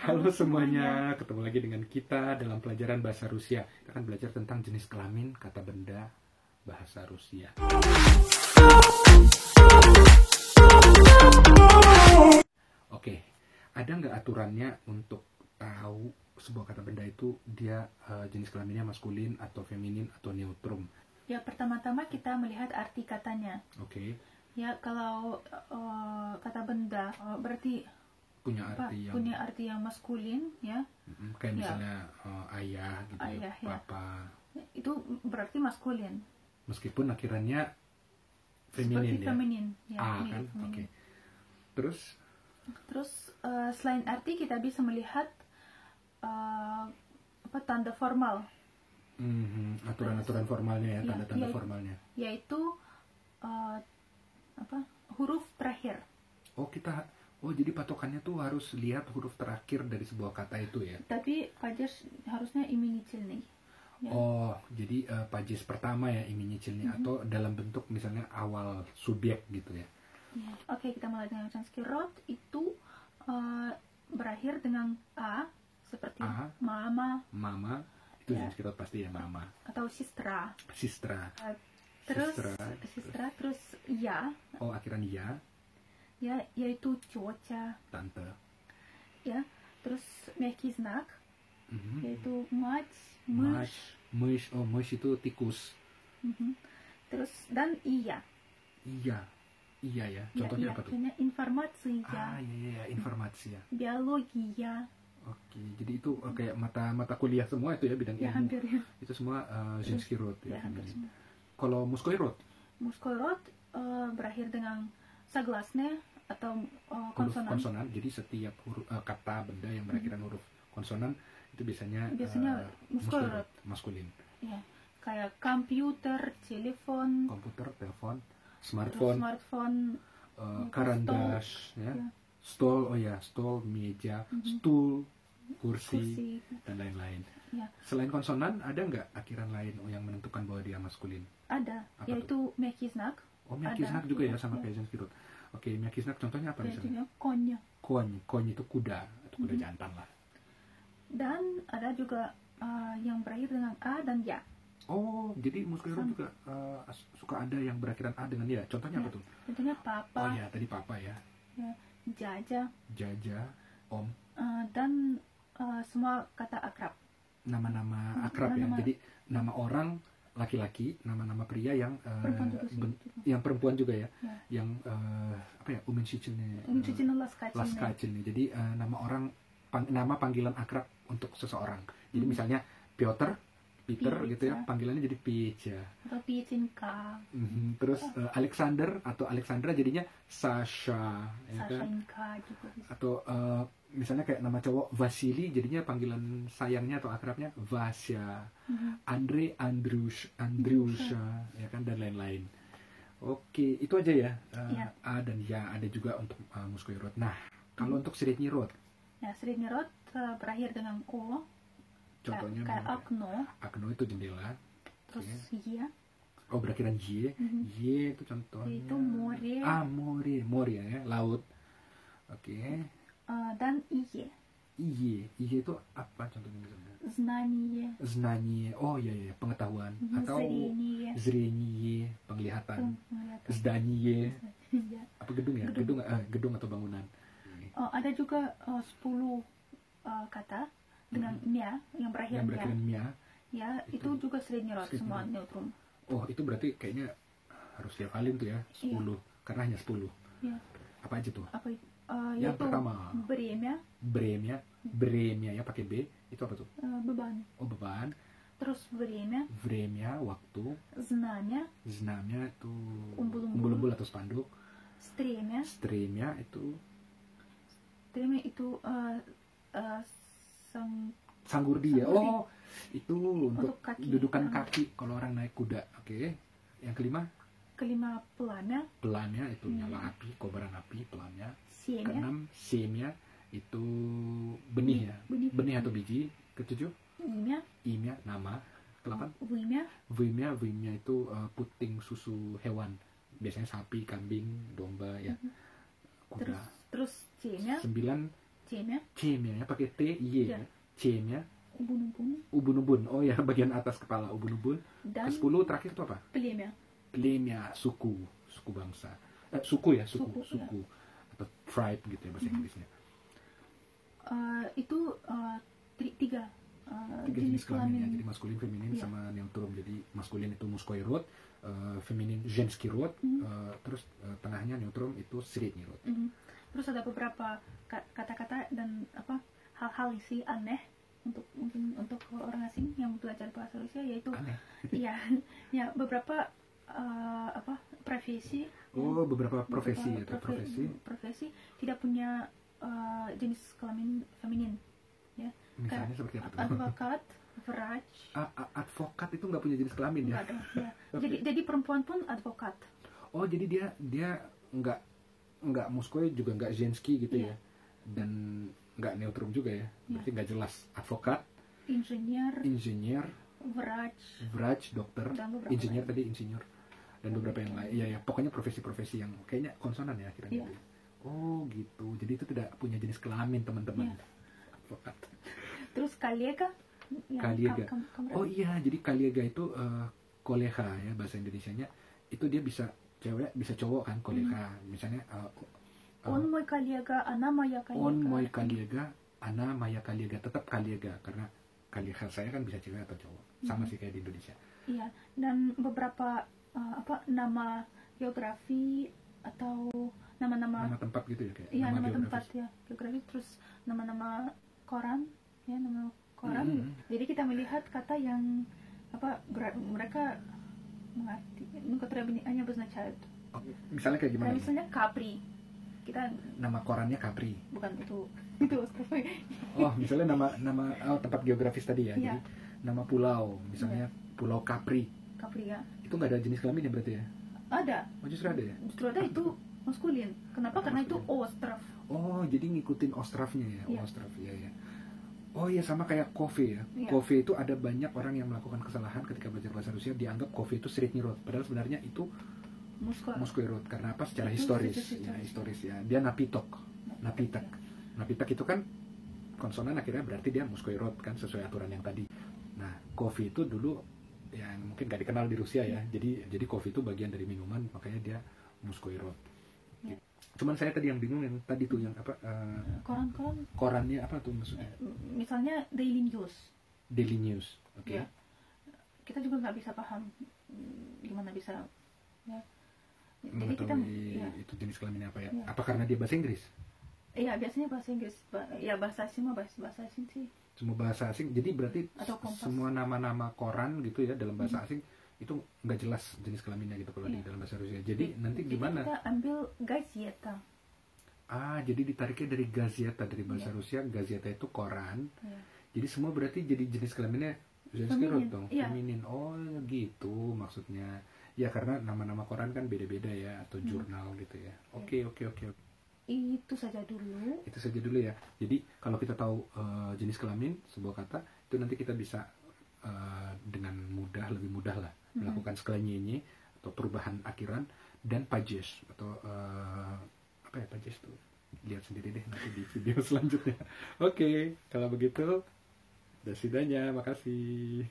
Halo semuanya, ketemu lagi dengan kita dalam pelajaran bahasa Rusia. Kita akan belajar tentang jenis kelamin, kata benda, bahasa Rusia. Oke, ada nggak aturannya untuk tahu sebuah kata benda itu dia jenis kelaminnya maskulin atau feminin atau neutrum? Ya, pertama-tama kita melihat arti katanya. Oke, Ya, kalau kata benda berarti punya arti yang maskulin, ya. kayak Ya. misalnya ayah gitu, Ayah, ya. papa. Itu berarti maskulin. Meskipun akhirannya Seperti feminin ya. feminin, ya. A kan, mirip feminin. oke. Terus Selain arti kita bisa melihat tanda formal, aturan-aturan formalnya ya, Ya, tanda-tanda ya. formalnya. yaitu huruf terakhir. Oh jadi patokannya tuh harus lihat huruf terakhir dari sebuah kata itu ya. Tapi pajak harusnya iminitelny. Ya. Oh jadi pajis pertama ya iminicilnya atau dalam bentuk misalnya awal subjek gitu ya. Ya. Oke, kita mulai dengan Sanskrit. Rod itu berakhir dengan a, seperti A. mama Mama itu Ya. Sanskrit pasti ya, mama. atau sistra. Sistra. Terus Sistra. terus ya, Oh akhiran ya, yaitu cuaca, tante. ya. Terus meký znak, Mhm. yaitu mať, Mas, myš. myš itu tikus. Terus dan iya. Iya ya. Contohnya apa tuh? Contohnya informasi, Iya, informasi ya. biologi, ya. Oke, jadi itu kayak mata kuliah semua itu ya, bidang Ya, ilmu. hampir, ya. Itu semua Zinski Road ya. Ya, hampir semua. Kalau Muskoy Road, Muskoy Road berakhir dengan saglasne atau huruf konsonan. konsonan. Jadi setiap huruf kata benda yang berakhiran huruf konsonan itu biasanya Muskoy Road. maskulin. Ya, kayak komputer, telepon, Komputer, telepon, terus smartphone, smartphone, karandash, ya. Ya. Stol, stol, meja, stool, kursi, kursi. dan lain-lain. Ya, Selain konsonan, ada nggak akhiran lain yang menentukan bahwa dia maskulin? ada, Apa yaitu meký znak, Oh, Miakiznak juga ya, sama ya. kayak Zinski Road. Oke, Miakiznak contohnya apa misalnya? yaitu konya. Kony itu kuda, atau kuda jantan lah. Dan ada juga yang berakhir dengan a dan ya. Oh, jadi Muskoy Road juga suka ada yang berakhiran A dengan ya. Contohnya apa tuh? Contohnya papa, Oh ya, tadi papa ya. ya, jaja, Jaja, om, dan semua kata akrab. nama-nama akrab ya. Nama- Jadi nama orang laki-laki, nama-nama pria yang Perempuan juga sih, gitu. yang perempuan juga ya. Ya. Yang apa ya? Umenshicilnya. Umcicino laskacine. Laskacilnya. Jadi nama orang nama panggilan akrab untuk seseorang. Jadi misalnya Peter Peter, gitu ya, ya. panggilannya jadi Peach ya. Atau Picinka, Terus Alexander atau Alexandra jadinya Sasha, ya kan? Sashenka juga bisa. Atau misalnya kayak nama cowok Vasily jadinya panggilan sayangnya atau akrabnya Vasya, Andre Andriusha, ya kan, dan lain-lain. Oke, itu aja ya. Ya. A dan ya, ada juga untuk Muskoy Road. Nah, kalau untuk Srednyi Road, Ya, Srednyi Road berakhir dengan o, contohnya kayak akno, Akno itu jendela. terus Oke. ya, Oh, berakhiran Y. Y itu contohnya. Itu more. More ya, laut. Oke. dan iye, Iye itu apa contohnya misalnya? znanie, Znanie, oh iya, pengetahuan. Atau zrenie, zrenie, penglihatan. Zdanie, ya. apa gedung ya? Gedung atau bangunan. Ada juga 10 kata dengan nya yang berakhir Yang berakhir mia. ya, itu juga Srednyi Road, Srednyi semua Road. neutrum. Oh, itu berarti kayaknya harus dihafalin tuh ya, 10. Karena hanya 10. Ya, Apa aja tuh? apa itu? Yang Yaitu pertama. Bremia ya pakai B. Itu apa tuh? beban. Oh, beban. Terus Vremia, waktu. znamia, Znamia itu Umbul-umbul. umbul-umbul atau spanduk. stremia itu sanggurdi ya. Sanggurdi. Oh, itu untuk kaki. dudukan kaki kalau orang naik kuda. Oke. Yang kelima pelannya itu nyala api, kobaran api, pelannya. siemia, Keenam, semia itu benih ya. Benih. Atau biji. Ketujuh, imia nama. Kedelapan, vimia itu puting susu hewan. Biasanya sapi, kambing, domba ya. Kuda. terus c-nya 9, C-nya. C-nya ya pakai T, Y Ya. ya. C-nya Ubun-ubun. ubun-ubun. Oh ya, bagian atas kepala ubun-ubun. Dan Ke-10 terakhir itu apa? Pliem-nya. Pliem-nya suku bangsa. Suku ya, Suku, ya. atau tribe gitu ya bahasa Inggrisnya. Itu tiga Tiga jenis kelamin ya, jadi maskulin, feminin, Iya. sama neutrum. Jadi maskulin itu muskoi rod, feminin ženski rod, terus tengahnya neutrum itu srednji rod. Terus ada beberapa kata-kata dan hal-hal sih aneh mungkin untuk orang asing yang belajar bahasa Rusia, yaitu Aneh. ya beberapa profesi. Oh, beberapa profesi atau profesi tidak punya jenis kelamin feminin, ya. Misalnya seperti apa tuh? Advokat, vrach. Advokat itu nggak punya jenis kelamin ya? Nggak ada, ya. Jadi perempuan pun advokat. Oh, jadi dia nggak muskoi juga nggak ženski gitu Iya. ya, dan nggak neutrum juga ya, berarti nggak jelas. Advokat, insinyur, vrach, dokter, Dan beberapa insinyur lain. tadi insinyur, dan beberapa yang lain. Iya ya, pokoknya profesi-profesi yang kayaknya konsonan ya Iya. kiranya. Oh gitu, jadi itu tidak punya jenis kelamin teman-teman. Iya. Advokat. Terus kaliega. Kaliega. Oh iya, jadi kaliega itu kolega ya bahasa Indonesianya. Itu dia bisa cewek, bisa cowok kan kolega. Misalnya On moy kaliega, ana maya kaliega. on moy kaliega, ana maya kaliega, tetap kaliega karena kaliega saya kan bisa cewek atau cowok. Sama sih kayak di Indonesia. Iya, dan beberapa nama geografi atau nama-nama Nama tempat gitu ya kayak. iya, nama geografis. tempat ya, geografi, terus nama-nama koran, ya, nama koran. Jadi kita melihat kata yang mereka mengerti. Hanya beznačaj. Oh, misalnya kayak gimana? Kayak misalnya Capri. Kita Nama korannya Capri. bukan itu Oh, misalnya nama tempat geografis tadi ya. Iya. Jadi nama pulau, misalnya Pulau Capri. Capri ya. Itu nggak ada jenis kelamin ya berarti ya? Ada. Oh, justru ada ya? Justru ada itu maskulin. Kenapa? Karena itu ostrov. Oh, jadi ngikutin ostrovnya ya? Iya. Ostrov, ya. Oh iya, sama kayak Kove ya. Iya. Kove itu ada banyak orang yang melakukan kesalahan ketika belajar bahasa Rusia, dianggap Kove itu srednji rod. Padahal sebenarnya itu muskoi rod. Karena apa? Secara Itu historis. secara Ya, historis ya. Dia napitok. Napitak. Napitak itu kan konsonan akhirnya berarti dia muskoi rod kan, sesuai aturan yang tadi. Nah, Kove itu dulu yang mungkin gak dikenal di Rusia ya. Jadi Kove itu bagian dari minuman, makanya dia muskoi rod. Ya. Cuman saya tadi yang bingung yang tadi tuh yang apa? Koran-koran. Korannya apa tuh maksudnya? Misalnya Daily News. Daily News, oke. Ya. Kita juga nggak bisa paham gimana bisa. Ya. Jadi kita Mengetahui ya. itu jenis kelaminnya apa ya? Ya. Apa karena dia bahasa Inggris? Iya, biasanya bahasa Inggris. Ya, bahasa asing mah bahasa asing sih. Semua bahasa asing. Jadi berarti Atau Kompas. semua nama-nama koran gitu ya dalam bahasa asing itu nggak jelas jenis kelaminnya gitu kalau di dalam bahasa Rusia. Jadi nanti gimana? Kita ambil gazeta. Jadi ditariknya dari gazeta, dari bahasa Iya. Rusia. Gazeta itu koran. Ya. Jadi semua berarti jadi jenis kelaminnya ženski rod dong, Iya. feminin. Oh gitu maksudnya. Ya karena nama-nama koran kan beda-beda ya, atau jurnal gitu ya. Oke. Itu saja dulu. Itu saja dulu ya. Jadi kalau kita tahu jenis kelamin sebuah kata, itu nanti kita bisa dengan lebih mudah lah melakukan sklanyenye atau perubahan akhiran, dan pages atau apa ya pages tuh. Lihat sendiri deh nanti di video selanjutnya. Oke, kalau begitu, do svidanya, makasih.